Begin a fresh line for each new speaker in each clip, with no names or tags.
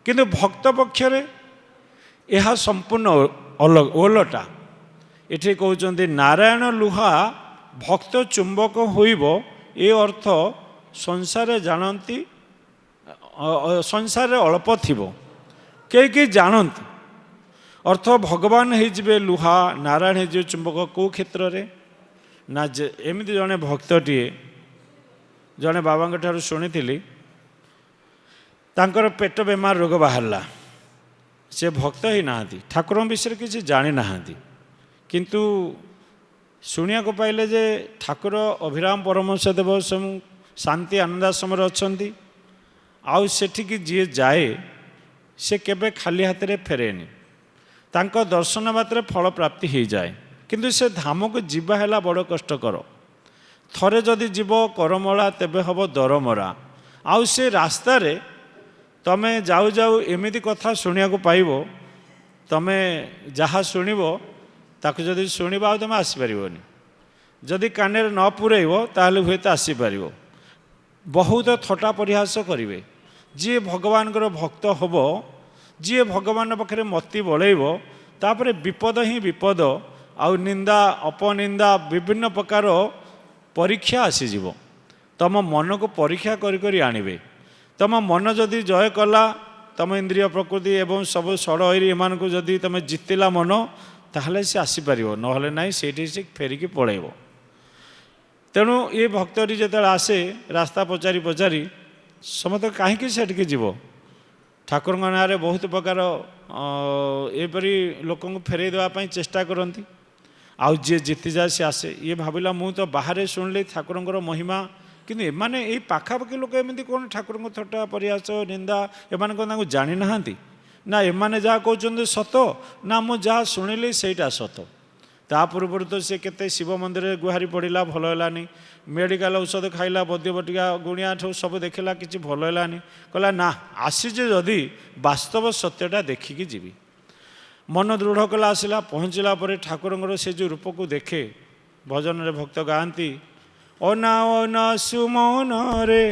किंतु भक्त पक्षरे यह संपूर्ण ओलटा। एठी कहउचंदी नारायण लुहा भक्त चुंबक होइब, ए अर्थ संसार जानती संसार अल्प थिबो के जानती, अर्थ भगवान होइजिबे लुहा, नारायण होइजिबे चुंबक। को क्षेत्र रे ना एमती जड़े भक्तटीए जड़े बाबा ठारू शुणी तांकर पेट बेमार रोग बाहरला। से भक्त ही नहांती, ठाकुर विषय किसी जानी नहांती, किंतु शुणिया को पाइले जे ठाकुर अभिराम परमहंस देव शांति आनंदाश्रम अच्छी। आउ सेठिकी जी जाए से केबे खाली हाथ रे फेरेनी, तांको दर्शन मात्र फल प्राप्ति हो जाए। किंतु से धाम को जीवा है बड़ कष्टकर। थरे जदि जीव करमला तेबे हम दरमरा। आउ से रास्ता रे तमे जाऊ जाऊ एमिति कथा शुणिया को पाइब, तमे जहाँ शुणव ताकू जदि शुणव आ तुम आसीपारनी, जदि काने न पुरैब ताहले हुए तो आसीपार। बहुत थटा परिहास करेंगे। जी भगवान भक्त हम, जी भगवान पाखे मति बलैब, तापर विपद ही विपद, आउ निंदा अपनिंदा विभिन्न प्रकार परीक्षा आसीज। तम मन को परीक्षा करी आणवे। तम मन जदि जय कला, तम इंद्रिय प्रकृति एवं सब षड़ एम को जदि तुम जितला मन, ताहले से आसीपार, नहले ना से फेरिकी पलैब। तेणु ये भक्तटी जो आसे रास्ता पचारि पचारि समस्त कहीं सेठिकी जीव। ठाकुर ना बहुत प्रकार एपरी लोक फेरई देवाई चेष्टा करती। आउ जी जीति जाए सी आसे, ये भाविला मु तो बाहर शुणिली ठाकुर महिमा, किंतु एमाने ये पाखापाखि लोक एमती कौन ठाकुर थट्टा परिहास निंदा एमाने कौन तांको जानी नाहांती ना, एमाने जहाँ कहते सत ना मु जहाँ शुणिली सेटा सत। ता पूर्व तो सी केते शिव मंदिर गुहारी पड़ा भल है, मेडिकल औषध खाइला बद्य बटिका गुणिया ठू सब देखला किसी भल है, कहला ना आसीजे जदि वास्तव सत्यटा देखिकी जीवी। मन दृढ़ कला, आसला पहुँचला ठाकुर से जो रूप को देखे, भजन रे भक्त गाँती अना अना सुमन रे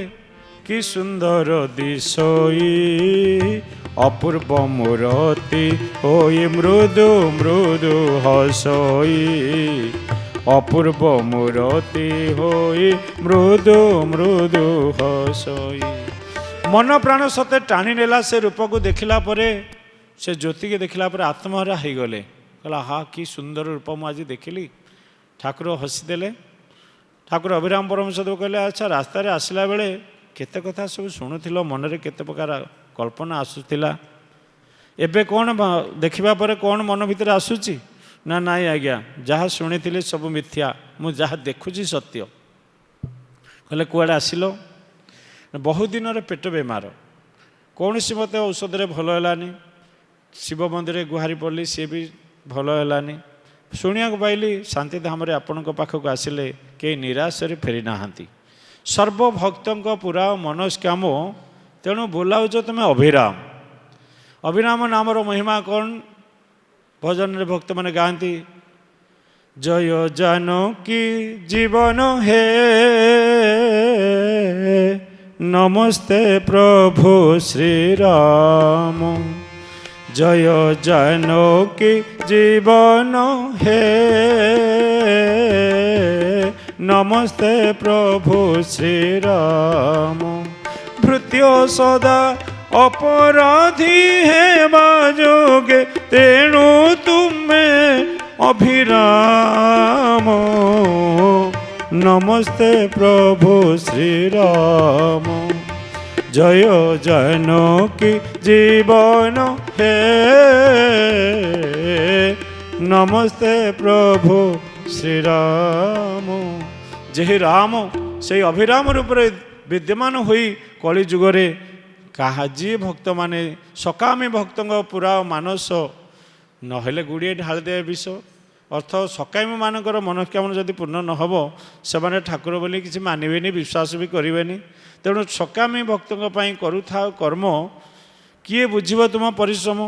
कि सुंदर दिशोई, अपूर्व मूरति होई मृदु मृदु हसोई, अपूर्व मूरति होई मृदु मृदु हसोई। मन प्राण सते टाणी नेला से रूप को देखला परे, से ज्योति के देखला परे आत्महरा हो गले। कहला हा कि सुंदर रूप मुझे देखिली। ठाकुर हसीदेले। ठाकुर अभिराम परमहंस देव कहले अच्छा रास्ता रे आसला बेले केते कथा सब शुणुथिल, मनरे केते प्रकार कल्पना आसुथिला, एबे कौन देखिबा परे कौन मन भितर आसुची ना नाई आज्ञा जहाँ शुणी सब मिथ्या, मु जहाँ देखुची सत्य। कहले कुआड़े आसिलो? बहुत दिन रे पेट बेमार, कौन सी मत औषध रे भल हैलानी, शिव मंदिर गुहारी पड़ली सी भी भल हैलानी। शुणिया पाइली शांति धाम रे आपण पाखक आसिले कई निराश रे फेरी नाहांती। सर्वभक्त पूरा मनस्काम, तेणु बोलाउच तुम अभिराम। अभिराम नामर महिमा कौन? भजन रे भक्त माने गाँती जय जानकी जीवन हे, नमस्ते प्रभु श्री राम। जय जानकी जीवन हे, नमस्ते प्रभु श्री राम। भृत्यो सदा अपराधी है बाजोगे, तेणु तुम्हें अभिराम। नमस्ते प्रभु श्री राम। जय जानकी जीवन हे, नमस्ते प्रभु श्री राम। जे राम से अभिराम रूप विद्यमान हुई कली जुगरे कहा जी भक्त माने सकामी भक्त पूरा मानस नहेले गुड़िए ढाल दे विष। अर्थ सकामी मानकर मनोकामना जदि पूर्ण न हो से ठाकुर बोली किसी मानवे विश्वास भी करेंगे। तेणु सकामी भक्त करुथा कर्म किए बुझीब तुम परिश्रम।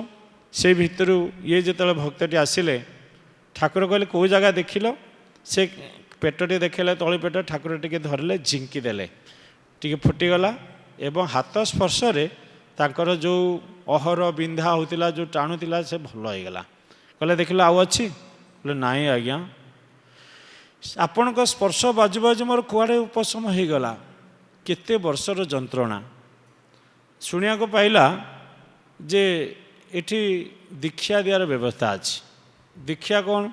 से भितर ये जो भक्तटी आसिले ठाकुर कहले कौ जगह देखिल? से पेटटी देखले तली पेट, ठाकुर टे धरले झिंकी देले, टे फुटीगला एवं हाथ स्पर्श ତାଙ୍କର ଯେଉଁ ଅହର ବିନ୍ଧା ହେଉଥିଲା, ଯେଉଁ ଟାଣୁଥିଲା, ସେ ଭଲ ହେଇଗଲା। କହିଲେ ଦେଖିଲ ଆଉ ଅଛି? କହିଲେ ନାଇଁ ଆଜ୍ଞା, ଆପଣଙ୍କ ସ୍ପର୍ଶ ବାଜୁ ବାଜୁ ମୋର କୁଆଡ଼େ ଉପଶମ ହେଇଗଲା। କେତେ ବର୍ଷର ଯନ୍ତ୍ରଣା। ଶୁଣିବାକୁ ପାଇଲା ଯେ ଏଠି ଦୀକ୍ଷା ଦିଆର ବ୍ୟବସ୍ଥା ଅଛି। ଦୀକ୍ଷା କ'ଣ?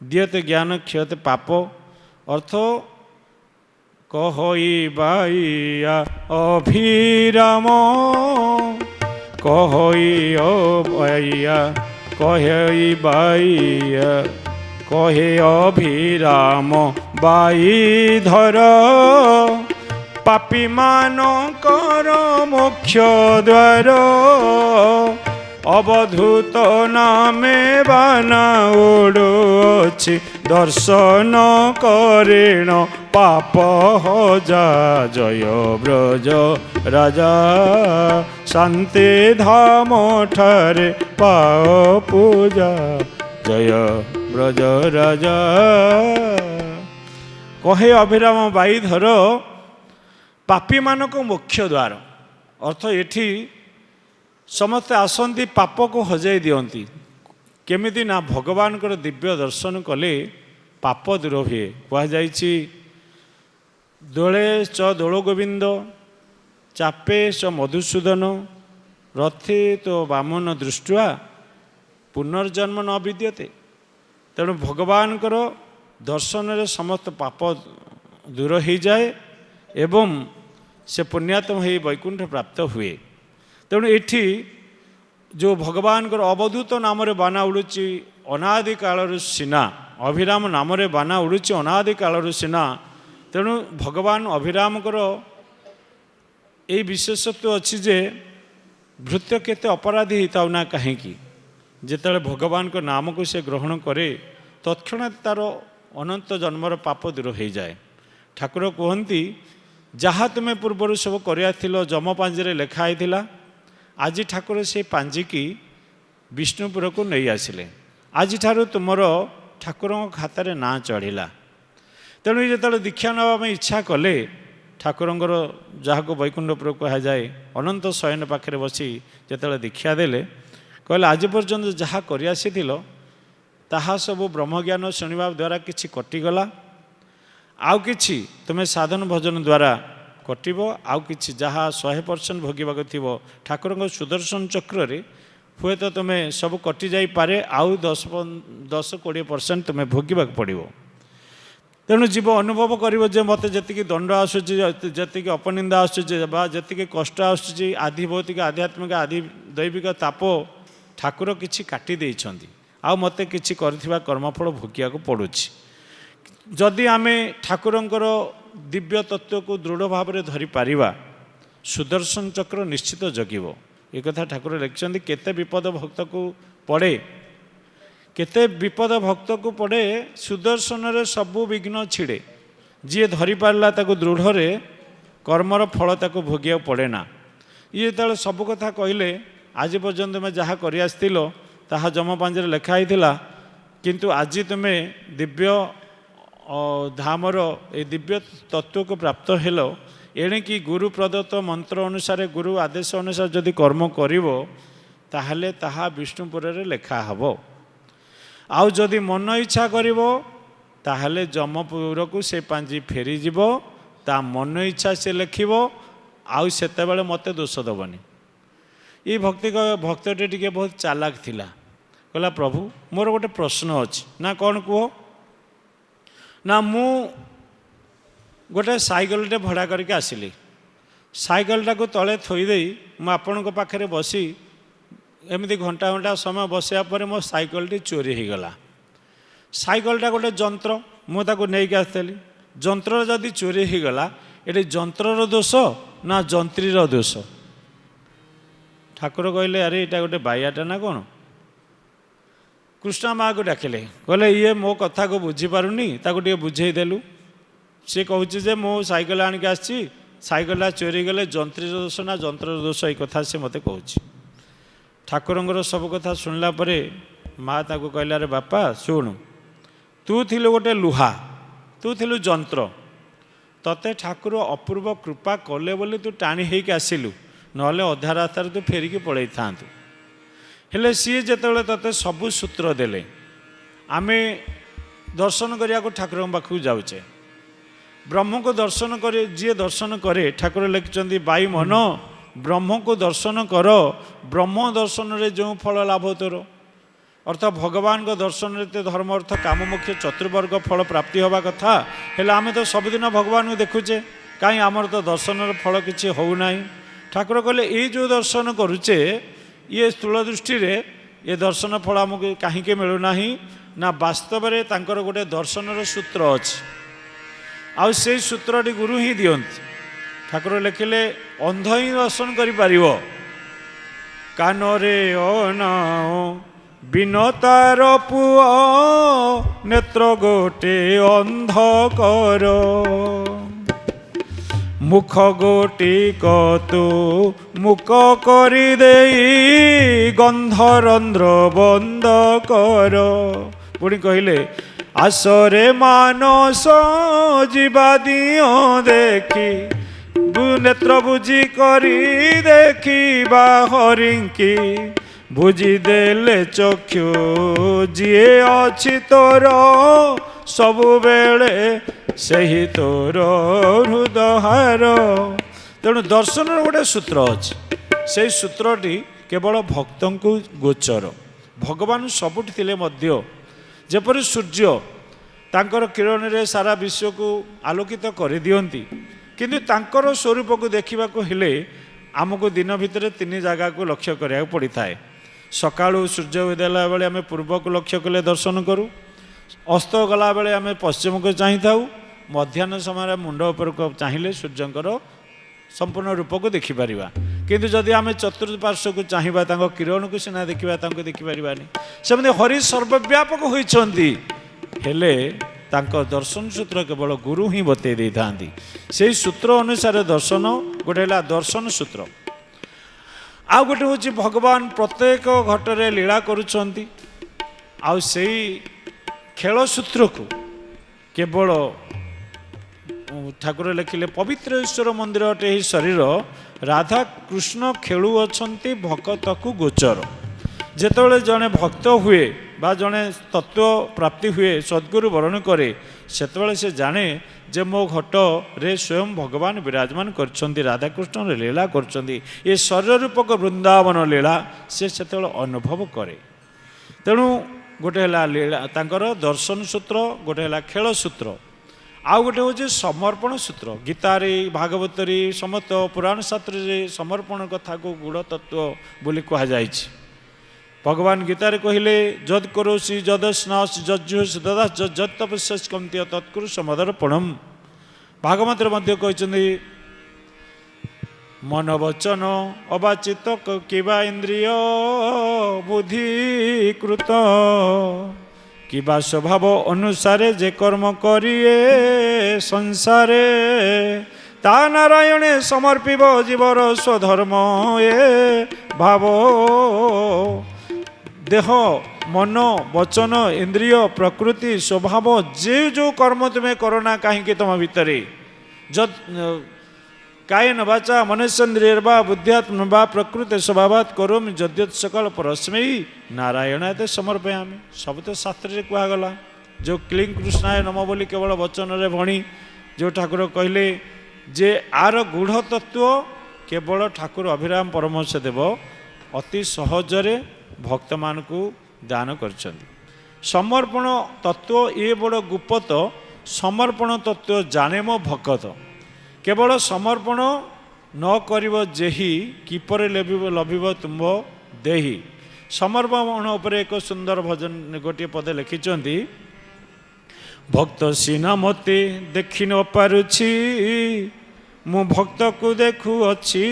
ଦିଅତେ ଜ୍ଞାନ କ୍ଷୟତେ ପାପ, ଅର୍ଥ କହିବାଇଆ ଅଭିରାମ, କହିବାଇଆ କହିବାଇଆ କହେ ଅଭିରାମ ବାଇ ଧର, ପାପୀ ମାନଙ୍କର ମୋକ୍ଷ ଦ୍ୱାର, ଅବଧୂତ ନାମେ ବାନା ଉଡ଼ୁଅଛି, ଦର୍ଶନ କରେଣ ପାପ ହଜା, ଜୟ ବ୍ରଜ ରାଜା ଶାନ୍ତି ଧାମ ଠାରେ ପାଅ ପୂଜା, ଜୟ ବ୍ରଜ ରାଜା। କହେ ଅଭିରାମ ବାଇ ଧର, ପାପୀମାନଙ୍କ ମୋକ୍ଷ ଦ୍ୱାର। ଅର୍ଥ ଏଠି ସମସ୍ତେ ଆସନ୍ତି ପାପକୁ ହଜାଇ ଦିଅନ୍ତି। କେମିତି ନା ଭଗବାନଙ୍କର ଦିବ୍ୟ ଦର୍ଶନ କଲେ ପାପ ଦୂର ହୁଏ। କୁହାଯାଇଛି ଦୋଳେ ଚ ଦୋଳ ଗୋବିନ୍ଦ, ଚାପେ ଚ ମଧୁସୂଦନ, ରଥେ ତ ବାମନ ଦୃଷ୍ଟ୍ୟା ପୁନର୍ଜନ୍ମ ନ ବିଦ୍ୟତେ। ତେଣୁ ଭଗବାନଙ୍କର ଦର୍ଶନରେ ସମସ୍ତ ପାପ ଦୂର ହୋଇଯାଏ ଏବଂ ସେ ପୁଣ୍ୟାତ୍ମ ହୋଇ ବୈକୁଣ୍ଠ ପ୍ରାପ୍ତ ହୁଏ। ତେଣୁ ଏଠି ଯେଉଁ ଭଗବାନଙ୍କର ଅବଧୂତ ନାମରେ ବାନା ଉଡ଼ୁଛି ଅନାଦି କାଳରୁ ସିନା, ଅଭିରାମ ନାମରେ ବାନା ଉଡ଼ୁଛି ଅନାଦି କାଳରୁ ସିନା। ତେଣୁ ଭଗବାନ ଅଭିରାମଙ୍କର ଏଇ ବିଶେଷତ୍ୱ ଅଛି ଯେ ଭୃତ୍ୟ କେତେ ଅପରାଧୀ ହେଇଥାଉ ନା କାହିଁକି, ଯେତେବେଳେ ଭଗବାନଙ୍କ ନାମକୁ ସେ ଗ୍ରହଣ କରେ ତତ୍କ୍ଷଣାତ୍ ତାର ଅନନ୍ତ ଜନ୍ମର ପାପ ଦୂର ହୋଇଯାଏ। ଠାକୁର କୁହନ୍ତି ଯାହା ତୁମେ ପୂର୍ବରୁ ସବୁ କରିଆଥିଲ ଯମ ପାଞ୍ଜିରେ ଲେଖା ହେଇଥିଲା, ଆଜି ଠାକୁର ସେ ପାଞ୍ଜିକି ବିଷ୍ଣୁପୁରକୁ ନେଇ ଆସିଲେ। ଆଜିଠାରୁ ତୁମର ଠାକୁରଙ୍କ ଖାତାରେ ନାଁ ଚଢ଼ିଲା। ତେଣୁ ଯେତେବେଳେ ଦୀକ୍ଷା ନେବା ପାଇଁ ଇଚ୍ଛା କଲେ, ଠାକୁରଙ୍କର ଯାହାକୁ ବୈକୁଣ୍ଠପୁର କୁହାଯାଏ ଅନନ୍ତ ଶୟନ ପାଖରେ ବସି ଯେତେବେଳେ ଦୀକ୍ଷା ଦେଲେ, କହିଲେ ଆଜି ପର୍ଯ୍ୟନ୍ତ ଯାହା କରିଆସିଥିଲ ତାହା ସବୁ ବ୍ରହ୍ମଜ୍ଞାନ ଶୁଣିବା ଦ୍ୱାରା କିଛି କଟିଗଲା, ଆଉ କିଛି ତୁମେ ସାଧନ ଭଜନ ଦ୍ୱାରା କଟିବ, ଆଉ କିଛି ଯାହା 100% ଭୋଗିବାକୁ ଥିବ ଠାକୁରଙ୍କ ସୁଦର୍ଶନ ଚକ୍ରରେ ହୁଏତ ତୁମେ ସବୁ କଟିଯାଇପାରେ, ଆଉ 10-20% ତୁମେ ଭୋଗିବାକୁ ପଡ଼ିବ। ତେଣୁ ଜୀବ ଅନୁଭବ କରିବ ଯେ ମୋତେ ଯେତିକି ଦଣ୍ଡ ଆସୁଛି, ଯେତିକି ଅପନିନ୍ଦା ଆସୁଛି ବା ଯେତିକି କଷ୍ଟ ଆସୁଛି, ଆଧି ଭୌତିକ ଆଧ୍ୟାତ୍ମିକ ଆଧି ଦୈବିକ ତାପ ଠାକୁର କିଛି କାଟି ଦେଇଛନ୍ତି, ଆଉ ମୋତେ କିଛି କରିଥିବା କର୍ମଫଳ ଭୋଗିବାକୁ ପଡ଼ୁଛି। ଯଦି ଆମେ ଠାକୁରଙ୍କର ଦିବ୍ୟ ତତ୍ତ୍ୱକୁ ଦୃଢ଼ ଭାବରେ ଧରିପାରିବା, ସୁଦର୍ଶନ ଚକ୍ର ନିଶ୍ଚିତ ଜଗିବ। ଏକଥା ଠାକୁର ଲେଖିଛନ୍ତି କେତେ ବିପଦ ଭକ୍ତକୁ ପଡ଼େ, କେତେ ବିପଦ ଭକ୍ତକୁ ପଡ଼େ, ସୁଦର୍ଶନରେ ସବୁ ବିଘ୍ନ ଛିଡ଼େ। ଯିଏ ଧରିପାରିଲା ତାକୁ ଦୃଢ଼ରେ କର୍ମର ଫଳ ତାକୁ ଭୋଗିବାକୁ ପଡ଼େ ନା। ଇଏ ଯେତେବେଳେ ସବୁ କଥା କହିଲେ ଆଜି ପର୍ଯ୍ୟନ୍ତ ତୁମେ ଯାହା କରିଆସିଥିଲ ତାହା ଯମ ପାଞ୍ଜିରେ ଲେଖା ହେଇଥିଲା, କିନ୍ତୁ ଆଜି ତୁମେ ଦିବ୍ୟ ଧାମର ଏ ଦିବ୍ୟ ତତ୍ତ୍ୱକୁ ପ୍ରାପ୍ତ ହେଲ, ଏଣିକି ଗୁରୁ ପ୍ରଦତ୍ତ ମନ୍ତ୍ର ଅନୁସାରେ ଗୁରୁ ଆଦେଶ ଅନୁସାରେ ଯଦି କର୍ମ କରିବ ତାହେଲେ ତାହା ବିଷ୍ଣୁପୁରରେ ଲେଖା ହେବ। ଆଉ ଯଦି ମନ ଇଚ୍ଛା କରିବ ତାହେଲେ ଯମପୁରକୁ ସେ ପାଞ୍ଜି ଫେରିଯିବ, ତା ମନ ଇଚ୍ଛା ସେ ଲେଖିବ, ଆଉ ସେତେବେଳେ ମୋତେ ଦୋଷ ଦେବନି। ଏ ଭକ୍ତଟି ଟିକେ ବହୁତ ଚାଲାକ ଥିଲା। କହିଲା ପ୍ରଭୁ ମୋର ଗୋଟେ ପ୍ରଶ୍ନ ଅଛି। ନା କ'ଣ କୁହ? ନା ମୁଁ ଗୋଟେ ସାଇକେଲଟେ ଭଡ଼ା କରିକି ଆସିଲି, ସାଇକେଲଟାକୁ ତଳେ ଥୋଇଦେଇ ମୁଁ ଆପଣଙ୍କ ପାଖରେ ବସି ଏମିତି ଘଣ୍ଟା ଘଣ୍ଟା ସମୟ ବସିବା ପରେ ମୋ ସାଇକେଲଟି ଚୋରି ହୋଇଗଲା। ସାଇକେଲଟା ଗୋଟେ ଯନ୍ତ୍ର, ମୁଁ ତାକୁ ନେଇକି ଆସିଥିଲି। ଯନ୍ତ୍ର ଯଦି ଚୋରି ହୋଇଗଲା ଏଠି ଯନ୍ତ୍ରର ଦୋଷ ନା ଯନ୍ତ୍ରୀର ଦୋଷ? ଠାକୁର କହିଲେ ଆରେ ଏଇଟା ଗୋଟେ ବାଇଆଟା ନା କ'ଣ? କୃଷ୍ଣ ମାଆକୁ ଡାକିଲେ, କହିଲେ ଇଏ ମୋ କଥାକୁ ବୁଝିପାରୁନି, ତାକୁ ଟିକେ ବୁଝେଇଦେଲୁ। ସେ କହୁଛି ଯେ ମୁଁ ସାଇକେଲ ଆଣିକି ଆସିଛି, ସାଇକେଲଟା ଚୋରି ଗଲେ ଯନ୍ତ୍ରୀର ଦୋଷ ନା ଯନ୍ତ୍ରର ଦୋଷ, ଏଇ କଥା ସେ ମୋତେ କହୁଛି। ଠାକୁରଙ୍କର ସବୁ କଥା ଶୁଣିଲା ପରେ ମା ତାକୁ କହିଲା ଆରେ ବାପା ଶୁଣୁ, ତୁ ଥିଲୁ ଗୋଟେ ଲୁହା, ତୁ ଥିଲୁ ଯନ୍ତ୍ର, ତତେ ଠାକୁର ଅପୂର୍ବ କୃପା କଲେ ବୋଲି ତୁ ଟାଣି ହେଇକି ଆସିଲୁ। नहले अधा रास्तार तू फेरिकी पलि था हेले सी जिते तोते सबू सूत्र देले आमे दर्शन करिया को ठाकुर पाखु जाऊे ब्रह्म को दर्शन करे जी दर्शन करे ठाकुर लिखिं बाई मन ब्रह्म को दर्शन कर ब्रह्म दर्शन रे जो फल लाभ तोर अर्थात भगवान को दर्शन रे धर्म अर्थ काम मुख्य चतुर्वर्ग फल प्राप्ति हवा कथा हेले आमे तो सबुदिन भगवान को देखुचे कहीं आमर तो दर्शन फल किसी होना ठाकुर कहले ये जो दर्शन करुचे ये स्थूल दृष्टि रे ये दर्शन फल आमको कहीं मिलूना ना वास्तव में तांकर गोटे दर्शन सूत्र अच्छी आउ से सूत्रटी गुरु ही दियंती ठाकुर लिखिले अंध ही दर्शन करि परिवो कानरे अनाओ बिनतार पुओ नेत्र गोटे अंध कर मुख गोटी कतु मुख करी देई गंधरंध्र बंद कर पुणी कहले आसरे मानस जीवा दियो देखी नेत्र बुझी करी देखिबा हरिंकी बुझी देले चक्षु जीए अछि तोर सबु बेले सही तोर हृदहार तेणु दर्शन गोटे सूत्र अच्छे से सूत्रटी केवल भक्त को गोचर भगवान सबुठी थिले मध्य जेपरि सूर्य तांकर किरण रे सारा विश्व को आलोकित कर दियंती किंतु तांकर स्वरूप को देखा हेले आमको दिन भितर तीन जगह को लक्ष्य करा पड़ी थाए सकाळू सूर्य उदय बेले आम पूर्व को लक्ष्य कले दर्शन करूँ अस्त गला बेले आम पश्चिम को चाही था मध्याह्न समय मुंड उपर को चाहिए सूर्यंकर संपूर्ण रूप को देखिपर किंतु जदि आम चतुर्पार्श्व को चाहिए किरण को सीना देखा देखिपारानी सेमती हरि सर्वव्यापक होती हेले दर्शन सूत्र केवल गुरु ही बतई दे था से सूत्र अनुसार दर्शन गोटे दर्शन सूत्र आउ गोटे हूँ भगवान प्रत्येक घटरे लीला करुँच खेल सूत्र को केवल ठाकुर लिखिले पवित्र ईश्वर मंदिर अटे ही शरीर राधा कृष्ण खेलु अछंती भक्त को गोचर जेतबेले जड़े भक्त हुए बा जड़े तत्व प्राप्ति हुए सद्गुरु वरण करे सेतबेले से जाने जे मो घट रे स्वयं भगवान विराजमान करछंती राधाकृष्ण लीला करछंती ये शरीर रूपक वृंदावन लीला से सेतबेले अनुभव करे तेणु गोटे लीला तांकर दर्शन सूत्र गोटे खेल सूत्र आउ गोटे हूँ समर्पण सूत्र गीतारे भागवतरी समस्त पुराण शास्त्र समर्पण कथा को गुड़ तत्व बोली कहुई भगवान गीतारे कहले जद करोसी जदस्नास जज्जुस ददा जद तपस्यास कमती तत्कुरु समदर्पणम भागवत मध्य कहते मन वचन अबाचित किबा इंद्रिय बुद्धिकृत किबा स्वभाव अनुसारे जे कर्म करिए संसारे ता नारायणे समर्पिब जीवर स्वधर्म ए भाव देह मन वचन इंद्रिय प्रकृति स्वभाव जे जो कर्म तुम्हें करना कहीं तुम भितर जद कायन वाचा मनस्येन्द्रिय बुद्ध्यात्म प्रकृति स्वभावात करोमि जद्यत् सकल परस्मै नारायणाय समर्पयामि सब तो शास्त्र कहगला जो क्लीं कृष्णाय नम बोली केवल वचन रे भणी जो ठाकुर कहले जे आर गूढ़ तत्व केवल ठाकुर अभिराम परमहंस देव अति सहजरे भक्त मान को दान कर समर्पण तत्व ये बड़ गुप्त समर्पण तत्व जाने मो भक्त केवल समर्पण न करिव जेहि किपर लभिब तुम्भ देहि समर्पण उपर एक सुंदर भजन गोटे पदे लिखिंट भक्त सीना मते देखि न पारुछि मु भक्त को देखुअछि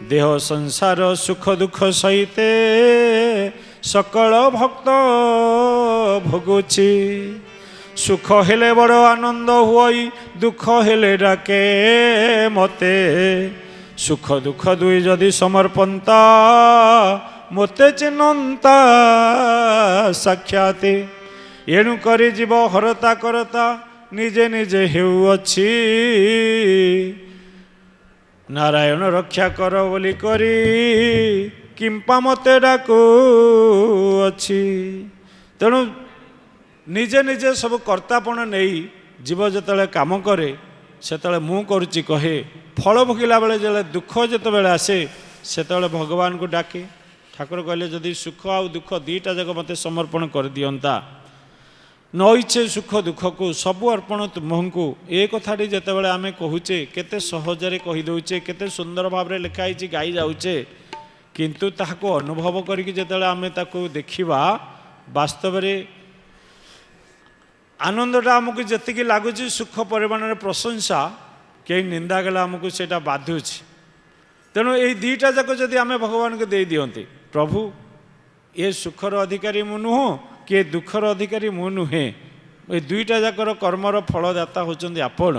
देह संसार सुख दुख सहिते सकल भक्त भोगुछि सुख हेले बड़ आनंद हुई दुख हेले डाके मते सुख दुख दुई जदि समर्पणता मते चिन्हता साक्षाते एणु करी जीव हरता करता निजे निजे हेउअछि नारायण रक्षा कर बोली करी किंपा मते डाकू अच्छी। तेणु निजे निजे सब कर्तापण नहीं जीव जिते काम करे से मु करुच्ची कहे फल भोगिला बेले जो दुख जिते बड़े आसे से भगवान को डाके। ठाकुर कहले जदि सुख आ दुख दीटा जाक मत समर्पण कर दियंता न इच्छे सुख दुख को सबू अर्पण तुमको ए कथाटी जितेबाला आम कहूचे केते सहजरे कहीदे केते सुंदर भाव में लिखाई गाई जाऊे किंतु ताको अनुभव करके जितेबाला आम ताको देखा वास्तव में आनंदटा आमको जी लगुच सुख परिमाण प्रशंसा कई निंदा गला आमको सेटा बाधुची। तेणु ये दीटा जाक जदि आम भगवान को दे दियंते प्रभु ये सुखर अधिकारी मु नुह किए दुखर अधिकारी मु नुहे ये दुईटा जाकर कर्मर फलदाता होचंदी आपण।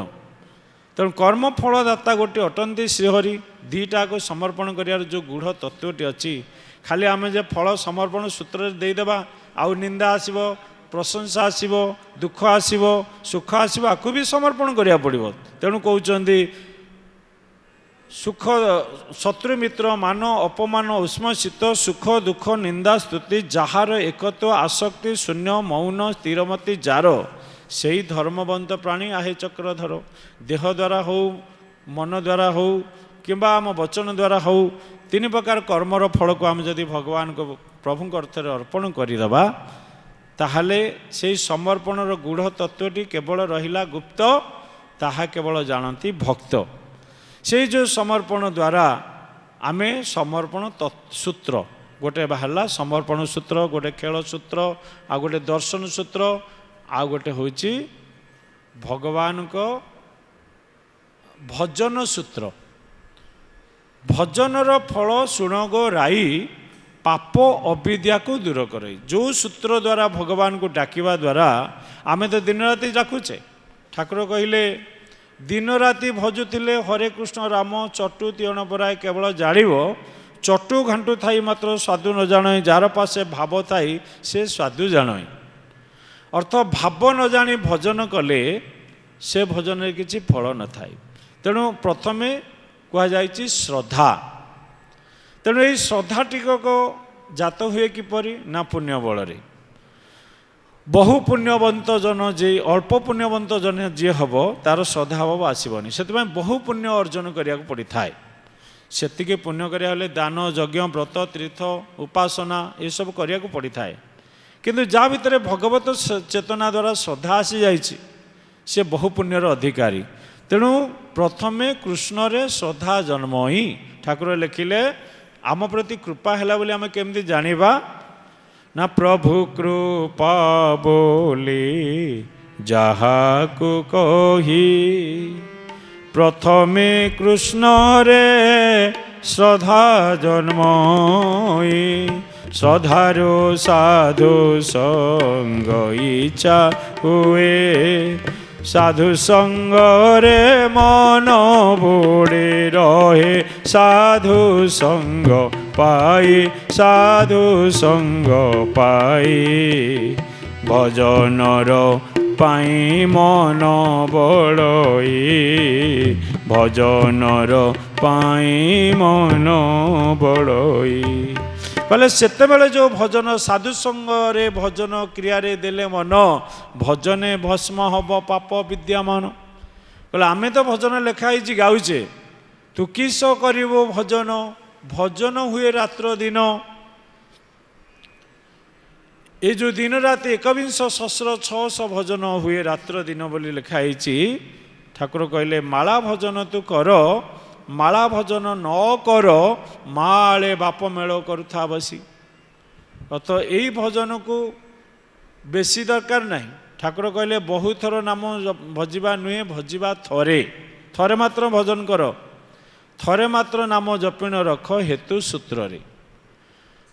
तेणु कर्म फलदाता गोटे अटंती श्रीहरि दीटा को समर्पण कर जो गूढ़ तत्वटी अच्छी खाली आम जे फल समर्पण सूत्र देदेबा आउ निंदा आसब प्रशंसा आसब दुख आसब सुख आसब आपको भी समर्पण करिया पड़िबो। तेणु कहउचंदी सुख शत्रु मित्र मान अपमान उष्म शीत सुख दुख निंदा स्तुति जार एकत्व आसक्ति शून्य मौन स्थिरमति जार से ही धर्मवंत प्राणी आहे चक्रधर। देह द्वारा हो मन द्वारा हो किंबा आम वचन द्वारा हो तीन प्रकार कर्मर फल को आम जदि भगवान को प्रभु अर्थर अर्पण करदे ताहले से समर्पणर गूढ़ तत्वटी केवल रहिला गुप्त ताहा केवल जानती भक्त। से जो समर्पण द्वारा आमे समर्पण सूत्र गोटे बाहरला समर्पण सूत्र गोटे खेल सूत्र आ गोटे दर्शन सूत्र आ गोटे होची भगवान को भजन सूत्र। भजनर फल शुणगो राई पाप अविद्या को दूर करे। जो सूत्र द्वारा भगवान को डाकिवा द्वारा आमे तो दिन राति डाकुचे। ठाकुर कहले दिन राति भजुले हरे कृष्ण राम चटु तीण पराय केवल जाणव चटु घाटू थाई मात्र स्वादु न जान जार पासे भाव थाई से स्वादु जान अर्थ भाव न जानी भजन कले से भजन किसी फल न थाई। तेणु प्रथमे कहुई श्रद्धा। तेणु ये श्रद्धा टिकक जात हुए किपरि ना पुण्य बल बहु पुण्यवंत जन जे अल्प पुण्यवंत जन जी हम तार श्रद्धा भाव आसबनी से बहु पुण्य अर्जन करिया पड़ी थाए। सेतिके पुण्य करिया हले दान यज्ञ व्रत तीर्थ उपासना ये सब करिया पड़ी थाए। किंतु जा भितर भगवत चेतना द्वारा श्रद्धा आसी जाइछि से बहु पुण्यर अधिकारी। तेणु प्रथमे कृष्ण रे श्रद्धा जन्म ही ठाकुर लिखिले आम प्रति कृपा है बोली आम केमती जानिबा ना प्रभु कृपा बोली जाहाकु कही प्रथमे कृष्ण रे श्रद्धा जन्मई श्रद्धारो साधु संग इच्छा हुए साधु संग रे मन बुड़े रहे साधु संग पाई साधु संग पाई भजनर पाई मन बड़ई भजनर पाई मन बड़ई कहले सेतेबेले जो भजन साधु संग रे भजन क्रिया रे देले मन भजने भस्म हब पाप विद्यमान। कहले आमे तो भजन लेखाई गाउचे तू किस करिवो भजन भजन हुए रात्र दिन ये जो दिन राति 21,600 भजन हुए रात्र दिन बोली लिखाई। ठाकुर कहले माला भजन तू कर माला भजन न कर माले बाप मेल करुथा बसी अत यही भजन को बेसी दरकार नहीं। ठाकुर कहले बहुत थर नाम भजिबा नुहे भजिबा थरे थरे मात्र भजन कर थरे मात्र नाम जपिण रख हेतु सूत्र रे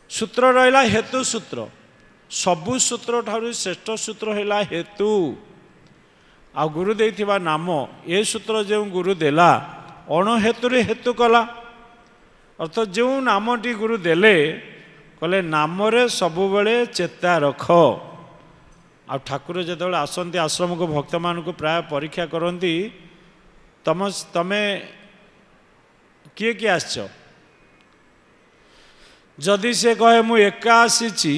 सूत्र रहा हेतु सूत्र सबु सूत्र ठारू श्रेष्ठ सूत्र है हेतु आ गुरु देथिबा नाम ए सूत्र जो गुरु देला अण हेतु रे हेतु कला अर्थ जो नामटी गुरु देले कहले नाम रे सबु बेले चेता रख। आ ठाकुर जेतेबेले आसंती आश्रम को भक्त मान को प्राय परीक्षा करती तमे किए किए आसछ जदि से कहे मु एका आसीची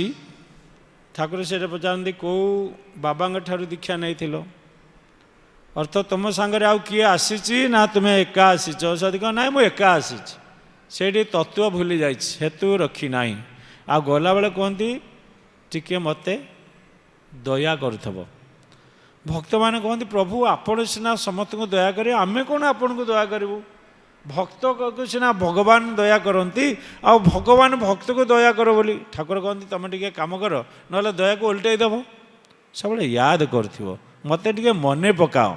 ठाकुर से पचारती कौ बाबा ठारू दीक्षा नहीं थिलो अर्थ तुम सांगे आउ किए आसीची ना तुम्हें एका आसीच सदी कह ना मु एका आसीची से तत्व भूली जाइए हेतु रखी ना आ गला बेले कहती टिके मते दया करुथब भक्त मैंने कहते प्रभु आपण सीना समस्त को दया करें आमे कौन आपन को दया करूँ भक्त को सीना भगवान दया करती आ भगवान भक्त को दया कर बोली ठाकुर कहते तुम टे कम कर ना दया को उल्टाई देव सब याद कर मत टे मन पकाओ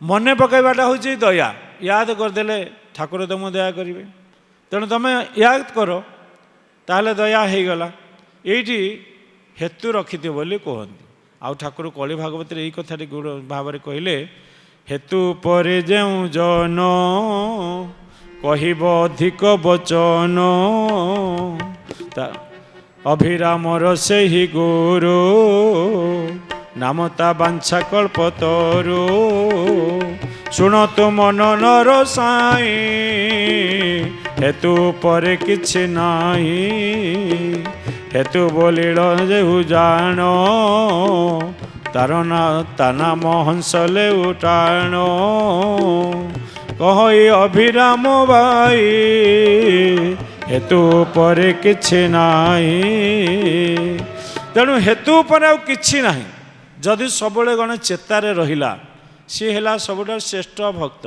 मन पकईवाटा हूँ दया याद करदे ठाकुर तुमको दया करेंगे तेणु तुम याद कर ताहले दया हो गला ये हेतु रखि बोली कहती आउ ठाकुर कली भागवत यही कथा गुण भाव कहले हेतु परे जेउ जन कहब अधिक बचन अभिरामर से ही गुरु नामता बांछा कल्पतरु शुण तो मन नर साई हेतु परे किछि नाही हेतु बोलिल जेहु जान तार ना ता नाम हंसले उठाण कह अभिराम भाई हेतु परे किछि नाही तेणु हेतु पर आउ किछि नाही जदि सबले गण चेतारे रहिला सी है सबुठार श्रेष्ठ भक्त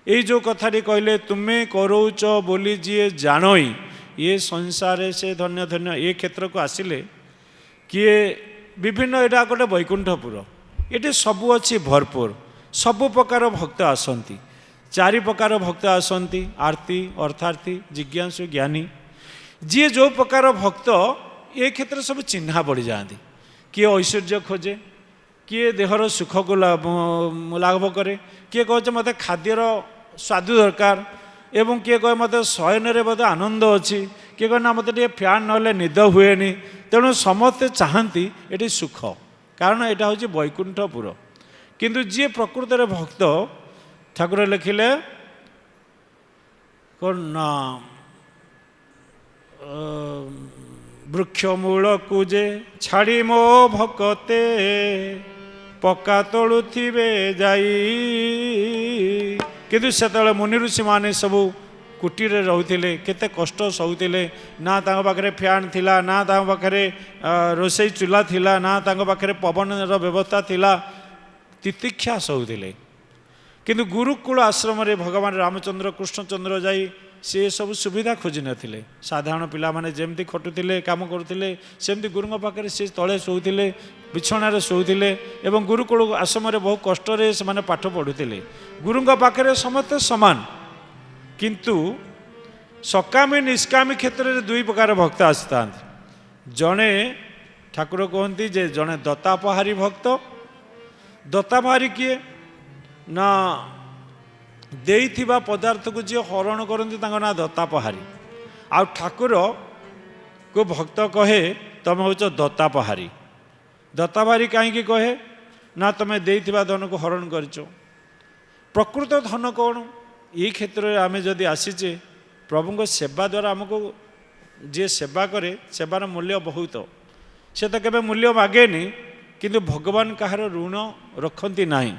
ये जो कथाटी कहले तुम्हें करोच बोली जी जानई ये संसार से धन्य धन्य ये क्षेत्र को आसिले किए विभिन्न यहाँ गोटे वैकुंठपुर ये सबू अच्छी भरपूर सबु प्रकार भक्त आसती चारि प्रकार भक्त आसती आरती अर्थार्थी जिज्ञासु ज्ञानी जी जो प्रकार भक्त ये क्षेत्र सब चिन्हा पड़ जाती किए ऐश्वर्य खोजे किए देहर सुख को लाभ करे किए कहे मत खाद्यर स्वाद दरकार एवं किए कहे मत शयन मत आनंद अच्छी किए कहे ना मत फैन ना निद हुए तेणु समस्ते चाहती ये सुख कारण यहाँ हूँ वैकुंठपुर किंतु जी प्रकृत भक्त ठाकुर लिखिले ना वृक्ष मूल कुजे छाड़ी मो भकते पक्का तोलुथिबे जाई किंतु से मुनि ऋषि माने सबू कुटीर रोते केते कष्ट सहुले ना पाखे फैन थिला ना पाखे रोसई चूल्हा थिला ना पाखे पवन व्यवस्था थिला तितिक्षा सहुले किंतु गुरुकुल आश्रम रे भगवान रामचंद्र कृष्णचंद्र जाई सी सब सुविधा खोजी नथिले साधारण पिला माने जेमती खटुथिले काम करुथिले सेमती गुरुंग पाखरे से तळे सोउथिले बिछणार सोउथिले एवं गुरुकुल आश्रम रे बहु कष्ट रे से माने पाठ पढुथिले गुरुंग पाखरे समस्त समान किंतु सकामी निष्कामी क्षेत्र रे दुई प्रकार भक्त आस्तांत जणे ठाकुर कहती जे जणे दत्तापहारी भक्त दत्तापहारी किए ना देइथिबा पदार्थ को जी हरण करती ना दत्तापहारी आ ठाकुर को भक्त कहे तुम हूँ दत्तापहारी दत्तापहारी कहीं कहे ना तुम देइथिबा धन को हरण कर प्रकृत धन कौन ये क्षेत्र में आम जदि आसीचे प्रभु को सेवा द्वारा आमको जी सेवा करे सेवार मूल्य बहुत से तो केबे मूल्य मागेनी किंतु भगवान कहार ऋण रखती नहीं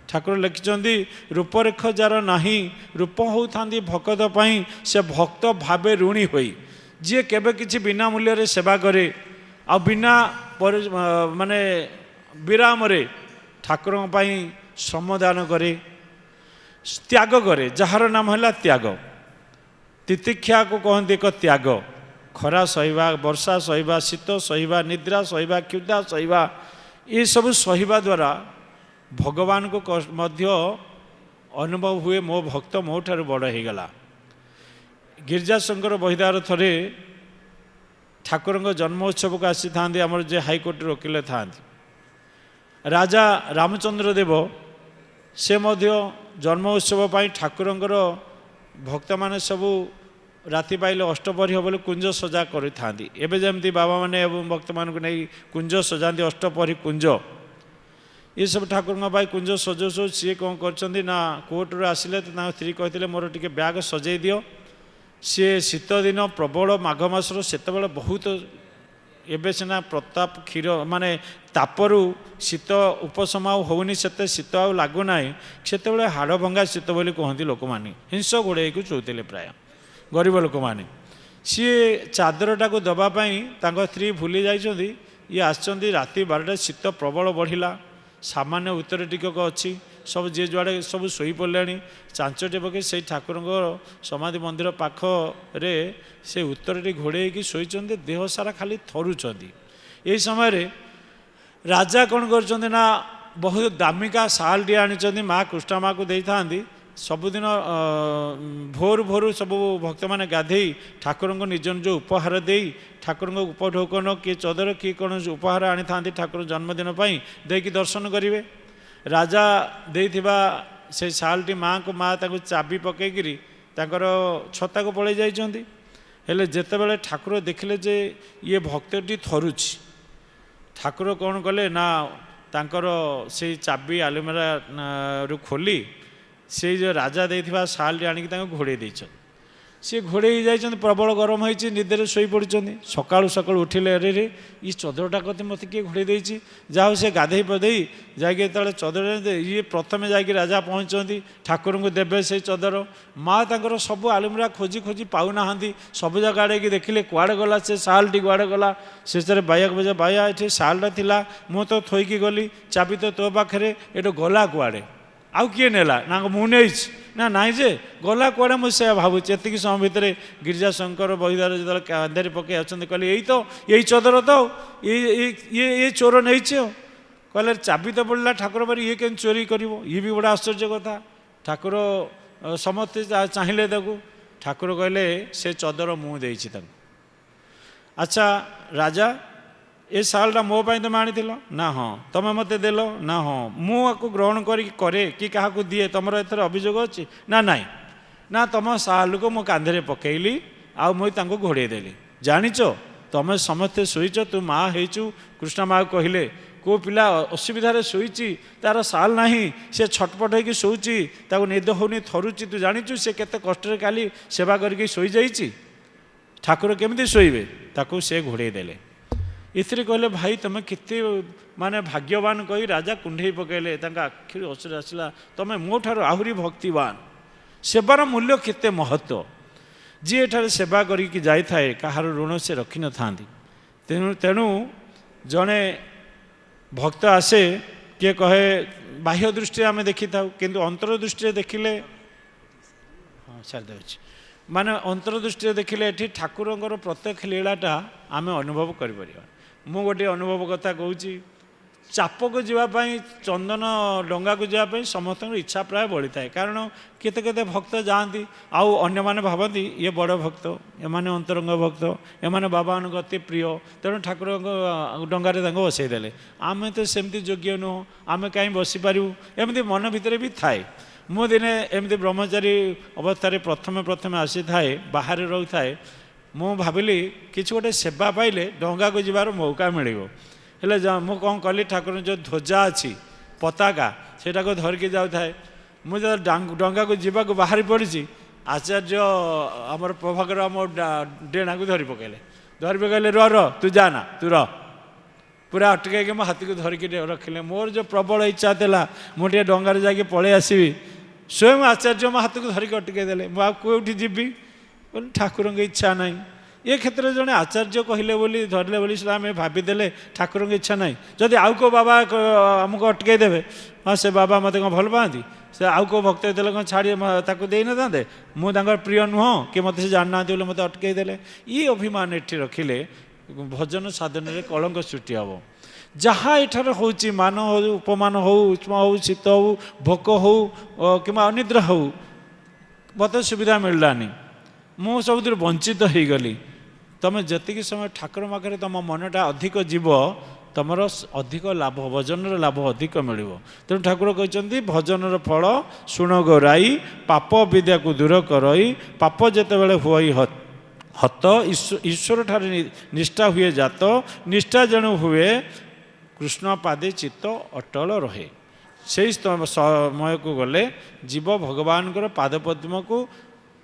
ठाकुर लिखिं रूपरेख जार नहीं रूप होता भक्त पाई से भक्त भावे ऋणी होई जी केबे किछि बिना मूल्य रे सेवा करे आ बिना माने विराम रे ठाकुर पाई श्रमदान करे त्याग करे जार नाम है त्याग तितिक्षा को कहते एक त्याग खरा सहिबा वर्षा सहिबा शीत सहिबा निद्रा सहिबा क्षुधा सहिबा ये सब सहिबा द्वारा भगवान को मध्य अनुभव हुए मो भक्त मो ठार बड़ हो गला गिरिजाशंकर बहिदार थरे ठाकुर जन्मोत्सव को आसी था आमर जे हाईकोर्ट वकील था राजा रामचंद्र देव से मध्य जन्मोत्सव ठाकुर भक्त माने सबू राति पाइले अष्टपहरी हे बोले कुंज सजा करि थांदी एबे जेमती बाबा माने एवं भक्त मान को नहीं कुंज सजाती अष्टपहरी कुंज ये सब ठाकुर कुंज सजो सी कौन कर कोर्टर आसिले तो स्त्री कहते मोर टे ब्याग सजै दियो सी शीत दिन प्रबल माघ मासर से बहुत एबे सिना प्रताप क्षीर माने तापरू शीत उपशम होनी से शीत आ लगुना से हाड़ भंगा शीत बोली कहती लोक मैंने हिंस घोड़े को चौले प्राय गरीब लोक मैंने सी चादरटा को दवापाई स्त्री भूली जाइए ये आसती राति 12टा शीत प्रबल बढ़ला सामान्य उत्तर टिकक अच्छी सब जी जुआड़े सब शोई पड़े चांचटे पकई से ठाकुर समाधि मंदिर पाखरे से उत्तर टी घोड़े शोचते देह सारा खाली थरुंच यही समय राजा कौन कर बहुत दामिका साल टी आनी माँ कृष्णा माँ को दे था सबुदिन भोर भोर सब भक्त मैंने गाधे ठाकुर निज निज उपहार दे ठाकुर उपढोकन किए चदर किए कौन उपहार आनी था ठाकुर जन्मदिन देकी दर्शन करेंगे राजा देथिबा से सालटी माँ को माँ चाबी पकईकरी छता को पलि जाइछन्ति हेले जेतेबेले ठाकुर देखिले जे ये भक्तटी थरुछि ठाकुर कौन कले ना तांकर से चाबी आलमिरा रु खोली से जो राजा देथिबा सालटी आनिक घोड़े देछन सी घोड़े जाइछन्ति प्रबल गरम होइछि निदरे सोई पड़िछन्ति सकाळु सकाळु उठिले अरे रे ये चदरटा कते मते किए घोड़े देछि जाओ से गाधई पधई जाके तले चदर ये प्रथमे जाके राजा पहुँचती ठाकुर को देवे से चदर माँ तांकर सब आलमिरा खोजी खोजी पाऊना सब जगह आड़े कि देखिले कुआड़े गला से सालटी कुआड़े गला से बाया बजा बाया ये सालटा थिला मु तो थोईकी गली चाबी तो तो पाखे ये गला कुआड़े आउ किए नेला ना मुझे ना नाई जे गला कुआड़े मुझे भावुची एति समय भितर गिरिजा शंकर बहिदार जो कांधे पकई आसते कहले यही तो यही चदर तो ये चोर नहीं कहले चाबी तो पड़ा ठाकुर बारी ये कें चोरी कर ये भी बड़ा आश्चर्य कथा ठाकुर समस्ते चाहिए ठाकुर कहले से चदर मुझे अच्छा राजा ये सालटा मो पाई तुम आनी ना हाँ तुम मत देल ना हाँ मुझे ग्रहण करे कि क्या दिए तुम एथर अभियोग अच्छी ना नाई ना तुम साल को मो कांधे पकईली आ मुझे घोड़े देली जाच तुम समस्ते शोच तू माँ होचु कृष्ण माँ कहले को पिला असुविधार शोची तार साल ना सी छटपट हो शोची निद होनी थरुची तू जाचु सी केते कष्ट काली सेवा करके शोई जाइए ठाकुर केमती शोबे ताकू से घोड़े देले इथिरे कहले भाई तुम केते माने भाग्यवान कही राजा कुंडे पकईले आखिर असुर आसला तुम मो ठार आहरी भक्तिवान सेवार मूल्य केते महत्व जी एठारे सेवा करी जाए कहार ऋण से रखी न था तेणु तेणु जड़े भक्त आसे किए कहे बाह्य दृष्टि आम देखी था किंतु अंतर दृष्टि देखिले हाँ छाड़ माने अंतर दृष्टि देखिले ये ठाकुर प्रत्यक्ष लीलाटा आम अनुभव कर मु गोटे अनुभव कथा कहूँ चाप को जावाई चंदन डंगा को जावाई समस्त इच्छा प्राय बढ़ी थाए कारण केते केते भक्त जाती आउ अन्य माने भावती ये बड़ भक्त एमाने अंतरंग भक्त एमाने बाबा अति प्रिय तेणु ठाकुर डंगारे बसईदेले आम तो सेमती योग्य नुह आम कहीं बसीपारू एमती मन भितर भी थाए मु दिने एमती ब्रह्मचारी अवस्था प्रथमे प्रथमे आसी थाए बाहर रही थाए मु भाविली किसी गोटे सेवा पाइले डंगा को जीवार मौका मिल हेले मु कौन कली ठाकुर जो ध्वजा अच्छी पताका सेटा को धरिकी जाऊ थाए मुझे डंगा को जीवा को बाहरी पड़ी आचार्य आमर प्रभाकर आम डेणा को धरी पकड़े र तू जाना तू र पूरा अटक मो हाथी को धरिकी रखिले मोर जो प्रबल इच्छा था मुझे डंगार जाके पलि आसवि स्वयं आचार्य मो हाथ को धरिकी अटकई देले मुझे जीवी बोले ठाकुर इच्छा ना ये क्षेत्र जड़े आचार्य कहले बोली धरले बोली आम भावीदे ठाकुर इच्छा ना जदि आउ को बाबा आमको अटकई देवे हाँ से बाबा मत कौन भल पाती से आउ को भक्त होते कौन छाड़ी दे न था मुझे प्रिय नुह कि मत से जाना बोले मत अटकई देले ये अभिमान एठी रखिले भजन साधन में कलंक सृष्टि हम जहाँ एठार हो मान हो उपमान हो उष्मा हो शीत हो भोक हो कि अनिद्रा हो मत सुविधा मिललानी मु सब वंचित हो गली तुम जी समय ठाकुर पाखे तुम मनटा अधिक जीव तुम अधिक लाभ भजन लाभ अधिक मिल तेणु ठाकुर कहते भजन फल शुण गोराई पाप विद्या को दूर करई पाप जिते हुई हत ईश्वर ठारे निष्ठा हुए जात निष्ठा जणु हुए कृष्ण पादे चित्त अटल रहे से समय को गले जीव भगवान पादपद्म को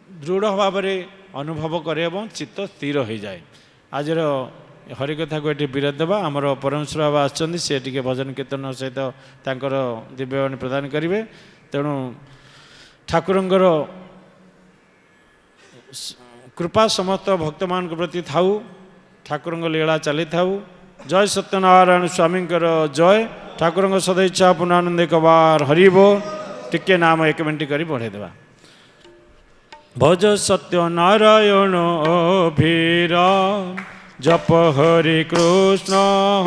दृढ़ भाव में अनुभव करे और चित्त स्थिर हो जाए। आज हरिकथा को ये विराट देवा आमर परमेश्वर बाबा आसुँच सी टे भजन कीर्तन सहित तांकर दिव्यवाणी प्रदान करेंगे। तेणु ठाकुरंकर कृपा समस्त भक्त मान प्रति थाऊ ठाकुर लीला चली थाऊ। जय सत्यनारायण स्वामी जय ठाकुर सदैच्छा पुनानंद एक बार हरिबो टिके नाम 1 मिनट करी बढ़े देवा। भज सत्यनारायण भीरा जप हरि कृष्ण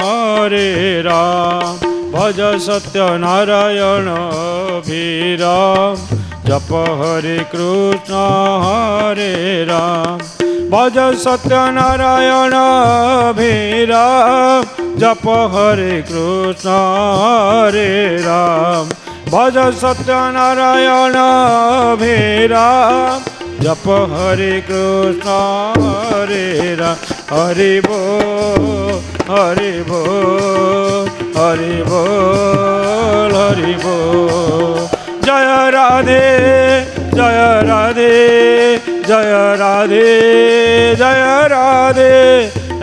हरे राम। भज सत्यनारायण भीरा जप हरि कृष्ण हरे राम। भज सत्यनारायण भीरा जप हरे कृष्ण हरे राम। भज सत्यनारायण भीरा जप हरे कृष्ण हरे राम। हरि बोल हरि बोल हरि बोल हरि बोल। जय राधे जय राधे जय राधे जय राधे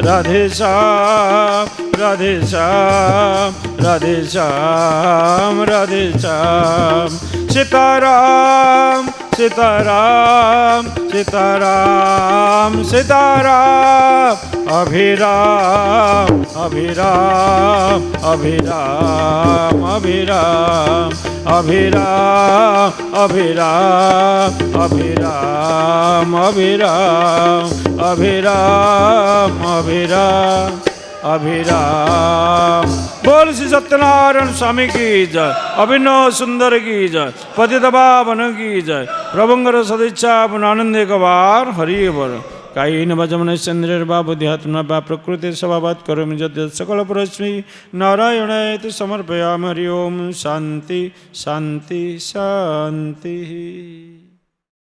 राधे श्याम राधे श्याम राधे श्याम राधे श्याम। सीताराम सीताराम सीताराम सीताराम अभिराम अभिराम अभिराम अभिराम अभिराम अभिराम अभिराम अभिराम अभिराम अभिराम अभिराम। बोल श्री सत्यनारायण स्वामी की जय। अभिनव सुंदर की जय। पतित पावन की जय। प्रभुंगर सदिच्छा पुनानंद एक बार हरि बोल। कायेन वाचा चंद्रर्वा बुद्ध्यात्मना वा प्रकृति स्वभावात् करोमि यद् सकल परस्मै नारायणाय समर्पयामि। हरि ओम शांति शांति शांति।